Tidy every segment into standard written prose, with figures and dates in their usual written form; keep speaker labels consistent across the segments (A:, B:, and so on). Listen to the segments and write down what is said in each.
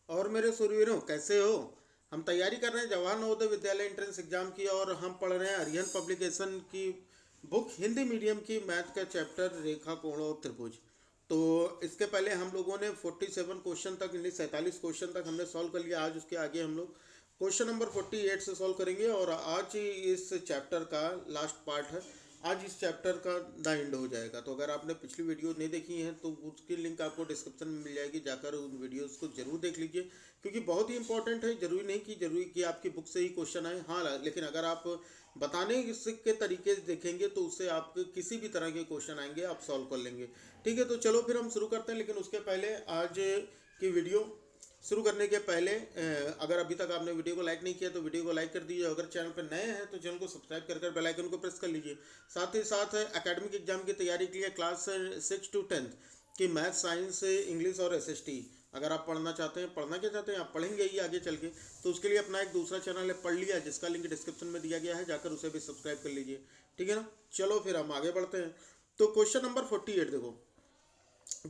A: और मेरे सूरवीरों, कैसे हो? हम तैयारी कर रहे हैं जवाहर नवोदय विद्यालय एंट्रेंस एग्जाम की, और हम पढ़ रहे हैं अरिहंत पब्लिकेशन की बुक हिंदी मीडियम की मैथ का चैप्टर रेखा कोण और त्रिभुज। तो इसके पहले हम लोगों ने 47 क्वेश्चन तक, यानी 47 क्वेश्चन तक हमने सॉल्व कर लिया। आज उसके आगे हम लोग क्वेश्चन नंबर 48 से सॉल्व करेंगे, और आज इस चैप्टर का लास्ट पार्ट है। आज इस चैप्टर का द एंड हो जाएगा। तो अगर आपने पिछली वीडियो नहीं देखी है तो उसकी लिंक आपको डिस्क्रिप्शन में मिल जाएगी, जाकर उन वीडियोस को जरूर देख लीजिए, क्योंकि बहुत ही इंपॉर्टेंट है। जरूरी कि आपकी बुक से ही क्वेश्चन आए, हाँ, लेकिन अगर आप बताने के तरीके से देखेंगे तो उससे आपके किसी भी तरह के क्वेश्चन आएंगे, आप सॉल्व कर लेंगे। ठीक है, तो चलो फिर हम शुरू करते हैं। लेकिन उसके पहले आज की वीडियो शुरू करने के पहले अगर अभी तक आपने वीडियो को लाइक नहीं किया तो वीडियो को लाइक कर दीजिए। अगर चैनल पर नए हैं तो चैनल को सब्सक्राइब कर बेल आइकन को प्रेस कर लीजिए। साथ ही साथ एकेडमिक एग्जाम की तैयारी के लिए क्लास 6 to 10 की मैथ, साइंस, इंग्लिश और एसएसटी अगर आप पढ़ना चाहते हैं, पढ़ना क्या चाहते हैं, आप पढ़ेंगे ही आगे चल के, तो उसके लिए अपना एक दूसरा चैनल है पढ़ लिया, जिसका लिंक डिस्क्रिप्शन में दिया गया है, जाकर उसे भी सब्सक्राइब कर लीजिए। ठीक है ना? चलो फिर हम आगे बढ़ते हैं। तो क्वेश्चन नंबर 48 देखो,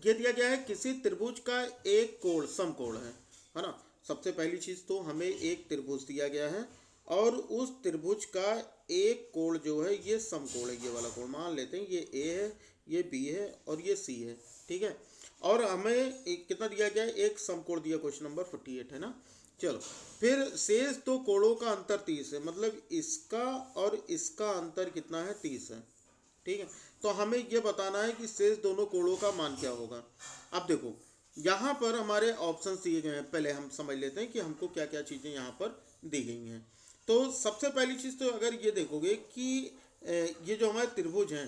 A: ये दिया गया है किसी त्रिभुज का एक कोण समकोण है ना। सबसे पहली चीज तो हमें एक त्रिभुज दिया गया है, और उस त्रिभुज का एक कोण जो है ये समकोण है। ये वाला कोण मान लेते हैं, ये ए है, ये बी है और ये सी है। ठीक है, और हमें कितना दिया गया है? एक समकोण दिया। क्वेश्चन नंबर 48 है ना। चलो, फिर शेष दो कोणों का अंतर 30 है, मतलब इसका और इसका अंतर कितना है? 30 है। ठीक है, तो हमें यह बताना है कि शेष दोनों कोणों का मान क्या होगा। अब देखो, यहाँ पर हमारे ऑप्शन दिए गए हैं। पहले हम समझ लेते हैं कि हमको क्या क्या चीज़ें यहाँ पर दी गई हैं। तो सबसे पहली चीज़ तो अगर ये देखोगे कि ये जो हमारे त्रिभुज हैं,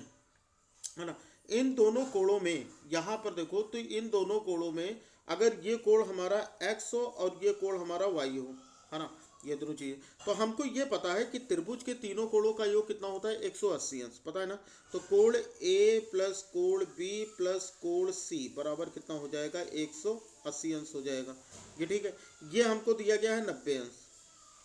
A: है ना, इन दोनों कोणों में, यहाँ पर देखो तो इन दोनों कोणों में अगर ये कोण हमारा x हो और ये कोण हमारा y हो, है ना, ये दोनों चीज़ें, तो हमको ये पता है कि त्रिभुज के तीनों कोणों का योग कितना होता है? 180 अंश, पता है ना। तो कोण A प्लस कोण B प्लस कोण C बराबर कितना हो जाएगा? 180 अंश हो जाएगा। ये ठीक है, ये हमको दिया गया है 90 अंश।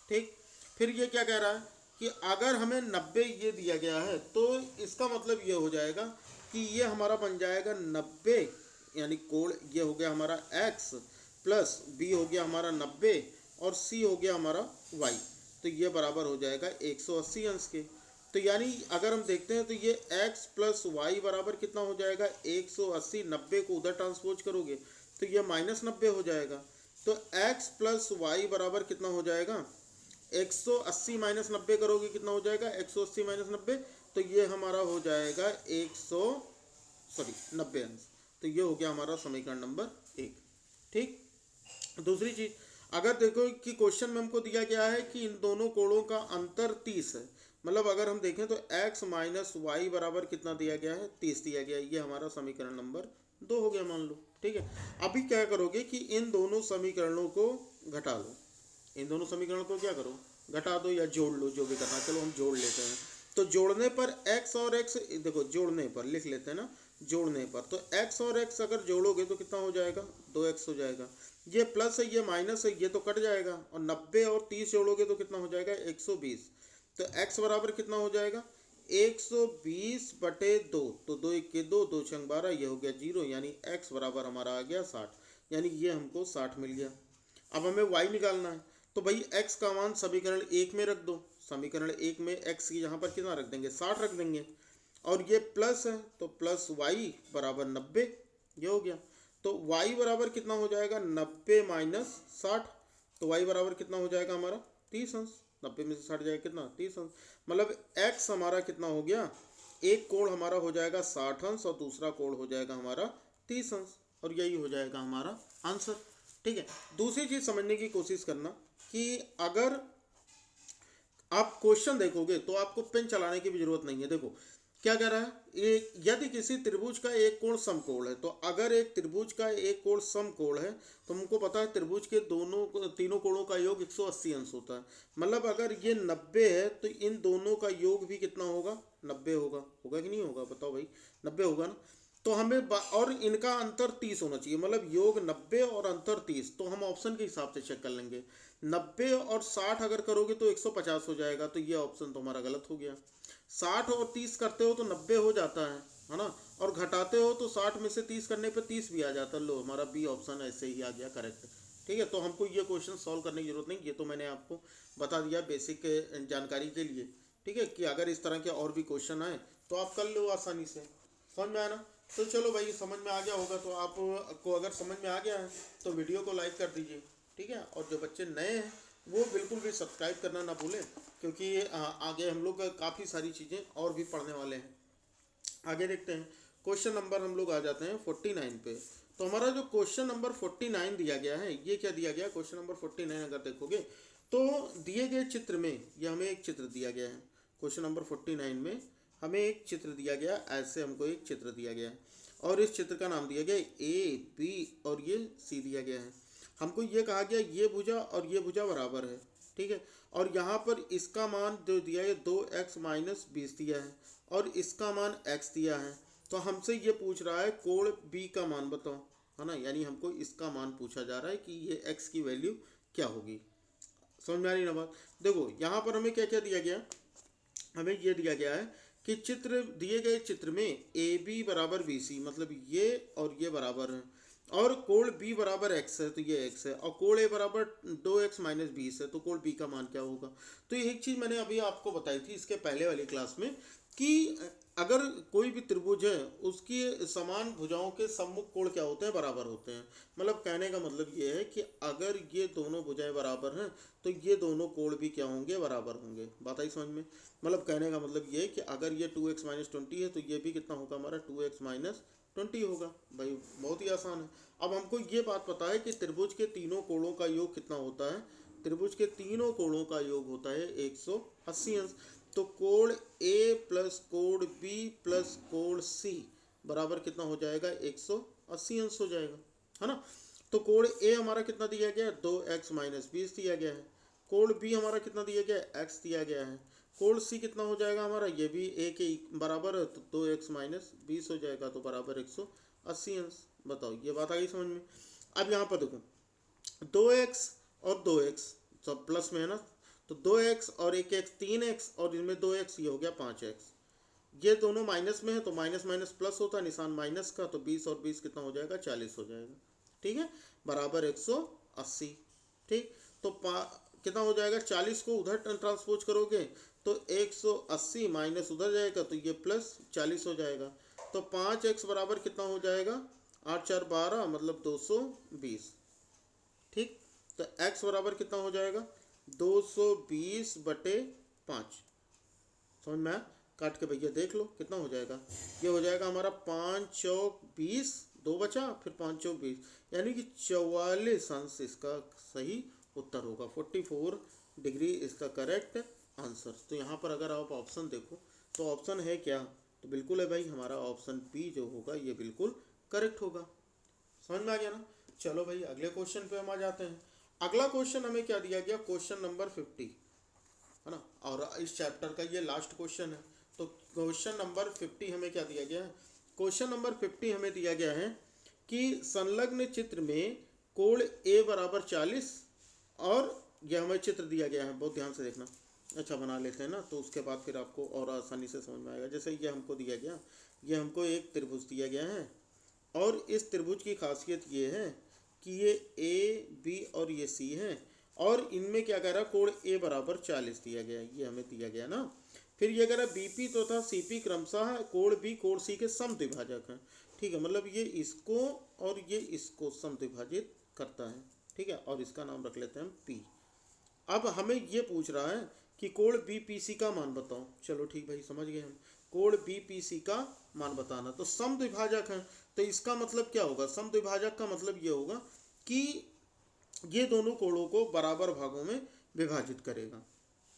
A: ठीक, फिर ये क्या कह रहा है कि अगर हमें 90 ये दिया गया है तो इसका मतलब ये हो जाएगा कि ये हमारा बन जाएगा 90, यानी कोण ये हो गया हमारा x प्लस बी हो गया हमारा 90 और c हो गया हमारा y। तो ये बराबर हो जाएगा 180 अंश के। तो यानी अगर हम देखते हैं तो ये x प्लस वाई बराबर कितना हो जाएगा? 180। 90 को उधर ट्रांसपोज करोगे तो ये -90 हो जाएगा। तो x प्लस वाई बराबर कितना हो जाएगा? 180 माइनस 90 करोगे कितना हो जाएगा? 180 माइनस 90, तो ये हमारा हो जाएगा 90 अंश। तो ये हो गया हमारा समीकरण नंबर 1। ठीक, दूसरी चीज, अगर देखो कि क्वेश्चन में हमको दिया गया है कि इन दोनों कोणों का अंतर 30 है, मतलब अगर हम देखें तो x माइनस वाई बराबर कितना दिया गया है? 30 दिया गया है। ये हमारा समीकरण नंबर 2 हो गया, मान लो। ठीक है, अभी क्या करोगे कि इन दोनों समीकरणों को घटा लो। इन दोनों समीकरणों को क्या करो? घटा दो या जोड़ लो, जो भी करना। चलो हम जोड़ लेते हैं। तो जोड़ने पर x और x, देखो जोड़ने पर लिख लेते हैं ना, जोड़ने पर तो x और x अगर जोड़ोगे तो कितना हो जाएगा? 2x हो जाएगा। ये प्लस है, ये माइनस है, ये तो कट जाएगा। और 90 और 30 जोड़ोगे तो कितना हो जाएगा? 120। तो x बराबर कितना हो जाएगा? 120/2। तो 2 1 के 2, 2 6 12, ये हो गया 0, यानी x बराबर हमारा आ गया 60। यानी ये हमको 60 मिल गया। अब हमें y निकालना है, तो भाई x का मान समीकरण 1 में रख दो। समीकरण 1 में x की यहाँ पर कितना रख देंगे? 60 रख देंगे। और ये प्लस है तो प्लस y बराबर 90, ये हो गया। तो y बराबर कितना हो जाएगा? 90 माइनस 60। तो y बराबर कितना हो जाएगा हमारा? 30 अंश। 90 में से 60 जाएगा कितना? 30 अंश। मतलब x हमारा कितना हो गया? एक कोण हमारा हो जाएगा 60 अंश और दूसरा कोण हो जाएगा हमारा 30 अंश, और यही हो जाएगा हमारा आंसर। ठीक है, दूसरी चीज समझने की कोशिश करना कि अगर आप क्वेश्चन देखोगे तो आपको पेन चलाने की भी जरूरत नहीं है। देखो क्या कह रहा है, यदि किसी त्रिभुज का एक कोण समकोण है, तो अगर एक त्रिभुज का एक कोण समकोण है तो हमको पता है त्रिभुज के तीनों कोणों का योग 180 अंश होता है। मतलब अगर ये 90 है तो इन दोनों का योग भी कितना होगा? 90 होगा। होगा कि नहीं होगा? बताओ भाई, 90 होगा ना। तो हमें और इनका अंतर 30 होना चाहिए, मतलब योग 90 और अंतर 30। तो हम ऑप्शन के हिसाब से चेक कर लेंगे। 90 और 60 अगर करोगे तो 150 हो जाएगा, तो ये ऑप्शन तो हमारा गलत हो गया। 60 और 30 करते हो तो 90 हो जाता है ना, और घटाते हो तो 60 में से 30 करने पे 30 भी आ जाता है। लो, हमारा बी ऑप्शन ऐसे ही आ गया करेक्ट। ठीक है, तो हमको ये क्वेश्चन सॉल्व करने की जरूरत नहीं, ये तो मैंने आपको बता दिया बेसिक जानकारी के लिए। ठीक है, कि अगर इस तरह के और भी क्वेश्चन आए तो आप कर लो आसानी से। समझ में आया ना? तो चलो भाई, समझ में आ गया होगा, तो आपको अगर समझ में आ गया है तो वीडियो को लाइक कर दीजिए। ठीक है, और जो बच्चे नए हैं वो बिल्कुल भी सब्सक्राइब करना ना भूलें, क्योंकि आगे हम लोग काफ़ी सारी चीज़ें और भी पढ़ने वाले हैं। आगे देखते हैं, क्वेश्चन नंबर हम लोग आ जाते हैं 49 पे। तो हमारा जो क्वेश्चन नंबर 49 दिया गया है, ये क्या दिया गया, क्वेश्चन नंबर 49 अगर देखोगे तो दिए गए चित्र में ये हमें एक चित्र दिया गया है। क्वेश्चन नंबर 49 में हमें एक चित्र दिया गया, ऐसे हमको एक चित्र दिया गया है और इस चित्र का नाम दिया गया ए बी और ये सी दिया गया है। हमको ये कहा गया ये भुजा और ये भुजा बराबर है। ठीक है, और यहाँ पर इसका मान जो दिया है 2x-20 दिया है और इसका मान x दिया है। तो हमसे ये पूछ रहा है कोण b का मान बताओ, है ना, यानी हमको इसका मान पूछा जा रहा है कि ये x की वैल्यू क्या होगी। समझ में आ रही ना बात? देखो यहाँ पर हमें क्या क्या दिया गया, हमें ये दिया गया है कि चित्र दिए गए चित्र में ए बी बराबर बी सी, मतलब ये और ये बराबर है, और कोण बी बराबर एक्स है तो ये एक्स है, और कोण ए बराबर 2x-20 है तो कोण बी का मान क्या होगा। तो ये एक चीज़ मैंने अभी आपको बताई थी इसके पहले वाली क्लास में कि अगर कोई भी त्रिभुज है उसकी समान भुजाओं के सम्मुख कोण क्या होते हैं, बराबर होते हैं। मतलब कहने का मतलब ये है कि अगर ये दोनों भुजाएं बराबर हैं तो ये दोनों कोण भी क्या होंगे, बराबर होंगे। बात आई समझ में? मतलब कहने का मतलब ये है कि अगर ये 2x-20 है तो ये भी कितना होगा, हमारा 2x-20 होगा। भाई बहुत ही आसान है। अब हमको ये बात पता है कि त्रिभुज के तीनों कोणों का योग कितना होता है, त्रिभुज के तीनों कोणों का योग होता है 180 अंश। तो कोण ए प्लस कोण बी प्लस कोण सी बराबर कितना हो जाएगा, 180 अंश हो जाएगा, है ना। तो कोण ए हमारा कितना दिया गया है, 2x-20 दिया गया है। कोण बी हमारा कितना दिया गया है, x दिया गया है। कोण सी कितना हो जाएगा हमारा, ये भी ए के बराबर है तो 2x-20 हो जाएगा तो बराबर 180 अंश। बताओ, ये बात आ गई समझ में? अब यहाँ पर देखो 2x और 2x सब प्लस में है ना, तो 2x और 1x 3x और इनमें 2x, ये हो गया 5x। ये दोनों माइनस में है तो माइनस माइनस प्लस होता है, निशान माइनस का, तो 20 और 20 कितना हो जाएगा, 40 हो जाएगा। ठीक है, बराबर 180। ठीक, तो कितना हो जाएगा, 40 को उधर ट्रांसपोज करोगे तो 180 माइनस उधर जाएगा तो ये प्लस 40 हो जाएगा। तो 5x बराबर कितना हो जाएगा, 8×4=12 मतलब 220। ठीक, तो x बराबर कितना हो जाएगा, 220/5। समझ में आया? काट के भैया देख लो कितना हो जाएगा। ये हो जाएगा हमारा 5×4=20, 2 बचा, फिर 5×4=20, यानी कि 44 अंश इसका सही उत्तर होगा। 44 डिग्री इसका करेक्ट आंसर। तो यहाँ पर अगर आप ऑप्शन देखो तो ऑप्शन है क्या, तो बिल्कुल है भाई, हमारा ऑप्शन बी जो होगा ये बिल्कुल करेक्ट होगा। समझ में आ गया ना? चलो भाई, अगले क्वेश्चन पे हम आ जाते हैं। अगला क्वेश्चन हमें क्या दिया गया, क्वेश्चन नंबर 50, है ना, और इस चैप्टर का ये लास्ट क्वेश्चन है। तो क्वेश्चन नंबर 50 हमें क्या दिया गया है, क्वेश्चन नंबर 50 हमें दिया गया है कि संलग्न चित्र में कोण ए बराबर 40, और यह हमें चित्र दिया गया है, बहुत ध्यान से देखना। अच्छा, बना लेते हैं ना, तो उसके बाद फिर आपको और आसानी से समझ में आएगा। जैसे ये हमको दिया गया, ये हमको एक त्रिभुज दिया गया है, और इस त्रिभुज की खासियत ये है कि ये ए बी और ये सी है, और इनमें क्या कह रहा है, कोण ए बराबर 40 दिया गया है, ये हमें दिया गया ना। फिर ये कह रहा है बीपी तथा सीपी क्रमशः कोण बी कोण सी के समद्विभाजक हैं। ठीक है, मतलब ये इसको और ये इसको समद्विभाजित करता है। ठीक है, और इसका नाम रख लेते हैं पी। अब हमें ये पूछ रहा है कि कोण बी पी सी का मान बताओ। चलो ठीक भाई, समझ गए हम, कोण बी पी सी का मान बताना। तो समद्विभाजक है, तो इसका मतलब क्या होगा, समद्विभाजक का मतलब ये होगा कि ये दोनों कोणों को बराबर भागों में विभाजित करेगा।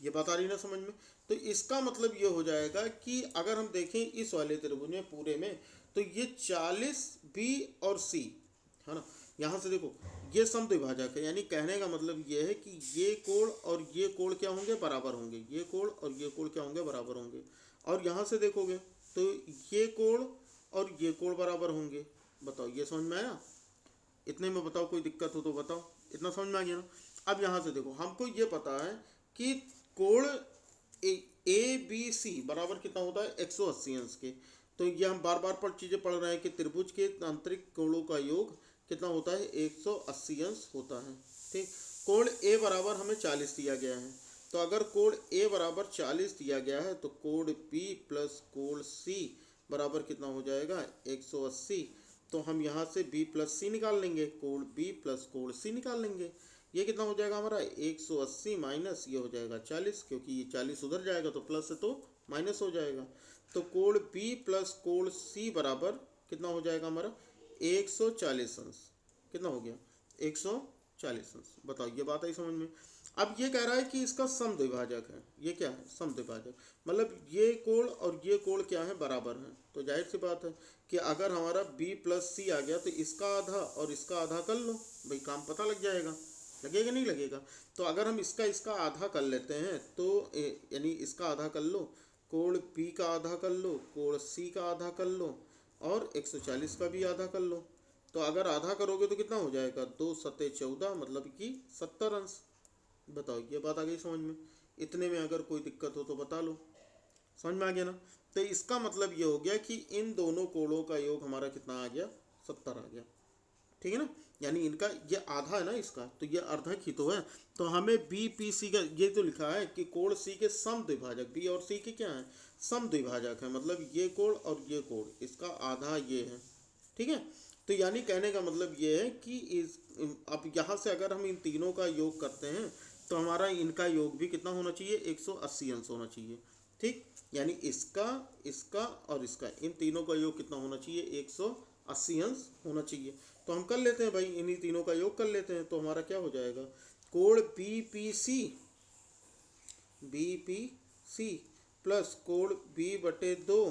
A: ये बात आ रही ना समझ में? तो इसका मतलब ये हो जाएगा कि अगर हम देखें इस वाले त्रिभुज में पूरे में, तो ये 40 बी और सी, है ना, यहाँ से देखो ये समद्विभाजक है, यानी कहने का मतलब ये है कि ये कोण और ये कोण क्या होंगे, बराबर होंगे। ये कोण और ये कोण क्या होंगे, बराबर होंगे। और यहाँ से देखोगे तो ये कोण और ये कोण बराबर होंगे। बताओ, ये समझ में आया? इतने में बताओ, कोई दिक्कत हो तो बताओ। इतना समझ में आ गया ना? अब यहाँ से देखो, हमको ये पता है कि कोण ए बी सी बराबर कितना होता है, 180 अंश के। तो ये हम बार बार पर चीज़ें पढ़ रहे हैं कि त्रिभुज के आंतरिक कोणों का योग कितना होता है 180 अंश होता है। ठीक, कोण ए बराबर हमें 40 दिया गया है, तो अगर कोण ए बराबर 40 दिया गया है तो कोण बी प्लस कोण सी बराबर कितना हो जाएगा 180। तो हम यहाँ से बी प्लस सी निकाल लेंगे, कोण बी प्लस कोण सी निकाल लेंगे। ये कितना हो जाएगा हमारा 180 माइनस ये हो जाएगा 40, क्योंकि ये 40 उधर जाएगा तो प्लस है तो माइनस हो जाएगा। तो कोण बी प्लस कोण सी बराबर कितना हो जाएगा हमारा 140 अंश। कितना हो गया 140 अंश। बताओ ये बात आई समझ में। अब ये कह रहा है कि इसका समद्विभाजक है। ये क्या है समद्विभाजक, मतलब ये कोण और ये कोण क्या है बराबर है। तो जाहिर सी बात है कि अगर हमारा b प्लस सी आ गया तो इसका आधा और इसका आधा कर लो भाई, काम पता लग जाएगा। लगेगा नहीं लगेगा। तो अगर हम इसका आधा कर लेते हैं तो यानी इसका आधा कर लो, कोण b का आधा कर लो, कोण c का आधा कर लो और 140 का भी आधा कर लो। तो अगर आधा करोगे तो कितना हो जाएगा 2 सत्ते 14, मतलब कि 70 अंश। बताओ ये बात आ गई समझ में। इतने में अगर कोई दिक्कत हो तो बता लो। समझ में आ गया ना। तो इसका मतलब ये हो गया कि इन दोनों कोणों का योग हमारा कितना आ गया 70 आ गया। ठीक है ना, यानी इनका ये आधा है ना इसका, तो ये अर्धक ही तो है। तो हमें बी पी सी का ये तो लिखा है कि कोण सी के समद्विभाजक, बी और सी के क्या है समद्विभाजक है, मतलब ये कोण और ये कोण इसका आधा ये है। ठीक है, तो यानी कहने का मतलब ये है कि इस अब यहाँ से अगर हम इन तीनों का योग करते हैं तो हमारा इनका योग भी कितना होना चाहिए 180 अंश होना चाहिए। ठीक, यानी इसका इसका और इसका इन तीनों का योग कितना होना चाहिए 180 अंश होना चाहिए। तो हम कर लेते हैं भाई, इन्हीं तीनों का योग कर लेते हैं। तो हमारा क्या हो जाएगा कोण बी पी सी प्लस कोण बी बटे 2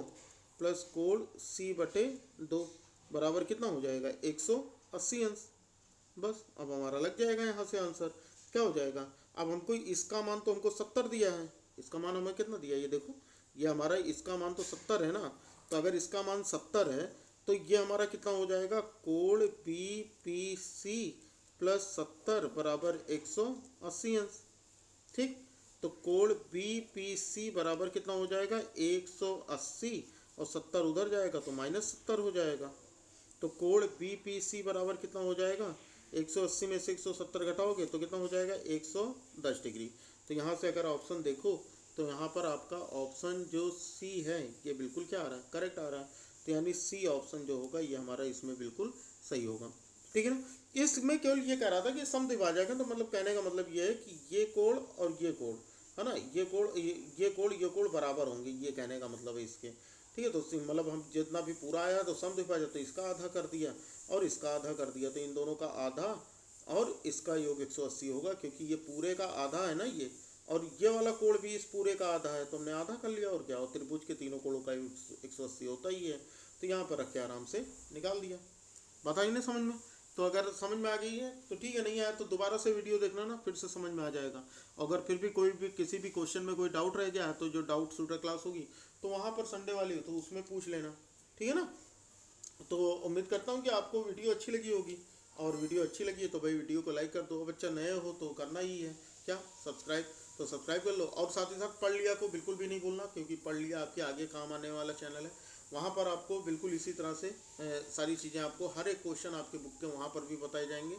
A: प्लस कोण सी बटे 2 बराबर कितना हो जाएगा 180 अंश। बस अब हमारा लग जाएगा यहाँ से आंसर क्या हो जाएगा। अब हमको इसका मान तो हमको 70 दिया है, इसका मान हमें कितना दिया ये देखो, ये हमारा इसका मान तो 70 है ना। तो अगर इसका मान 70 है तो ये हमारा कितना हो जाएगा कोण बी पी सी प्लस 70 बराबर 180 अंश। ठीक, तो कोण बी पी सी बराबर कितना हो जाएगा 180 और 70 उधर जाएगा तो -70 हो जाएगा। तो कोण बी पी सी बराबर कितना हो जाएगा 180 में से 170 घटाओगे तो कितना हो जाएगा 110 डिग्री। तो यहाँ से अगर ऑप्शन देखो तो यहाँ पर आपका ऑप्शन जो सी है ये बिल्कुल क्या आ रहा है करेक्ट आ रहा है। तो यानी सी ऑप्शन जो होगा ये हमारा इसमें बिल्कुल सही होगा। ठीक है ना, इसमें केवल ये कह रहा था कि समद्विभाजक है, तो मतलब कहने का मतलब ये है कि ये कोण और ये कोण है ना, ये कोण ये कोण बराबर होंगे, ये कहने का मतलब है इसके। ठीक है, तो मतलब हम जितना भी पूरा आया तो समद्विभाजक तो इसका आधा कर दिया और इसका आधा कर दिया, तो इन दोनों का आधा और इसका योग 180 होगा, क्योंकि ये पूरे का आधा है ना ये, और ये वाला कोण भी इस पूरे का आधा है, तो हमने आधा कर लिया और क्या, और त्रिभुज के तीनों कोणों का 180 होता ही है। तो यहाँ पर रख के आराम से निकाल दिया। बताइए ना समझ में। तो अगर समझ में आ गई है तो ठीक है, नहीं आया तो दोबारा से वीडियो देखना ना, फिर से समझ में आ जाएगा। अगर फिर भी कोई भी किसी भी क्वेश्चन में कोई डाउट रह गया तो जो डाउट शूटर क्लास होगी तो वहाँ पर संडे वाली हो तो उसमें पूछ लेना। ठीक है ना, तो उम्मीद करता हूँ कि आपको वीडियो अच्छी लगी होगी, और वीडियो अच्छी लगी है तो भाई वीडियो को लाइक कर दो। बच्चा नए हो तो करना ही है क्या सब्सक्राइब, तो सब्सक्राइब कर लो। और साथ ही साथ पढ़ लिया को बिल्कुल भी नहीं भूलना, क्योंकि पढ़ लिया आपके आगे काम आने वाला चैनल है। वहाँ पर आपको बिल्कुल इसी तरह से सारी चीज़ें आपको हर एक क्वेश्चन आपके बुक के वहाँ पर भी बताए जाएंगे।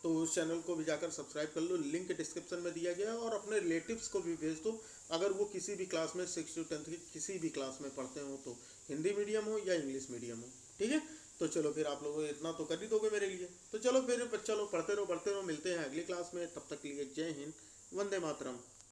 A: तो उस चैनल को भी जाकर सब्सक्राइब कर लो, लिंक डिस्क्रिप्शन में दिया गया है। और अपने रिलेटिव्स को भी भेज दो, अगर वो किसी भी क्लास में 6 to 10 की किसी भी क्लास में पढ़ते हो, तो हिंदी मीडियम हो या इंग्लिश मीडियम हो। ठीक है, तो चलो फिर आप लोगों इतना तो कर ही दोगे मेरे लिए। तो चलो फिर बच्चा लोग पढ़ते रहो, मिलते हैं अगली क्लास में। तब तक के लिए जय हिंद, वंदे मातरम।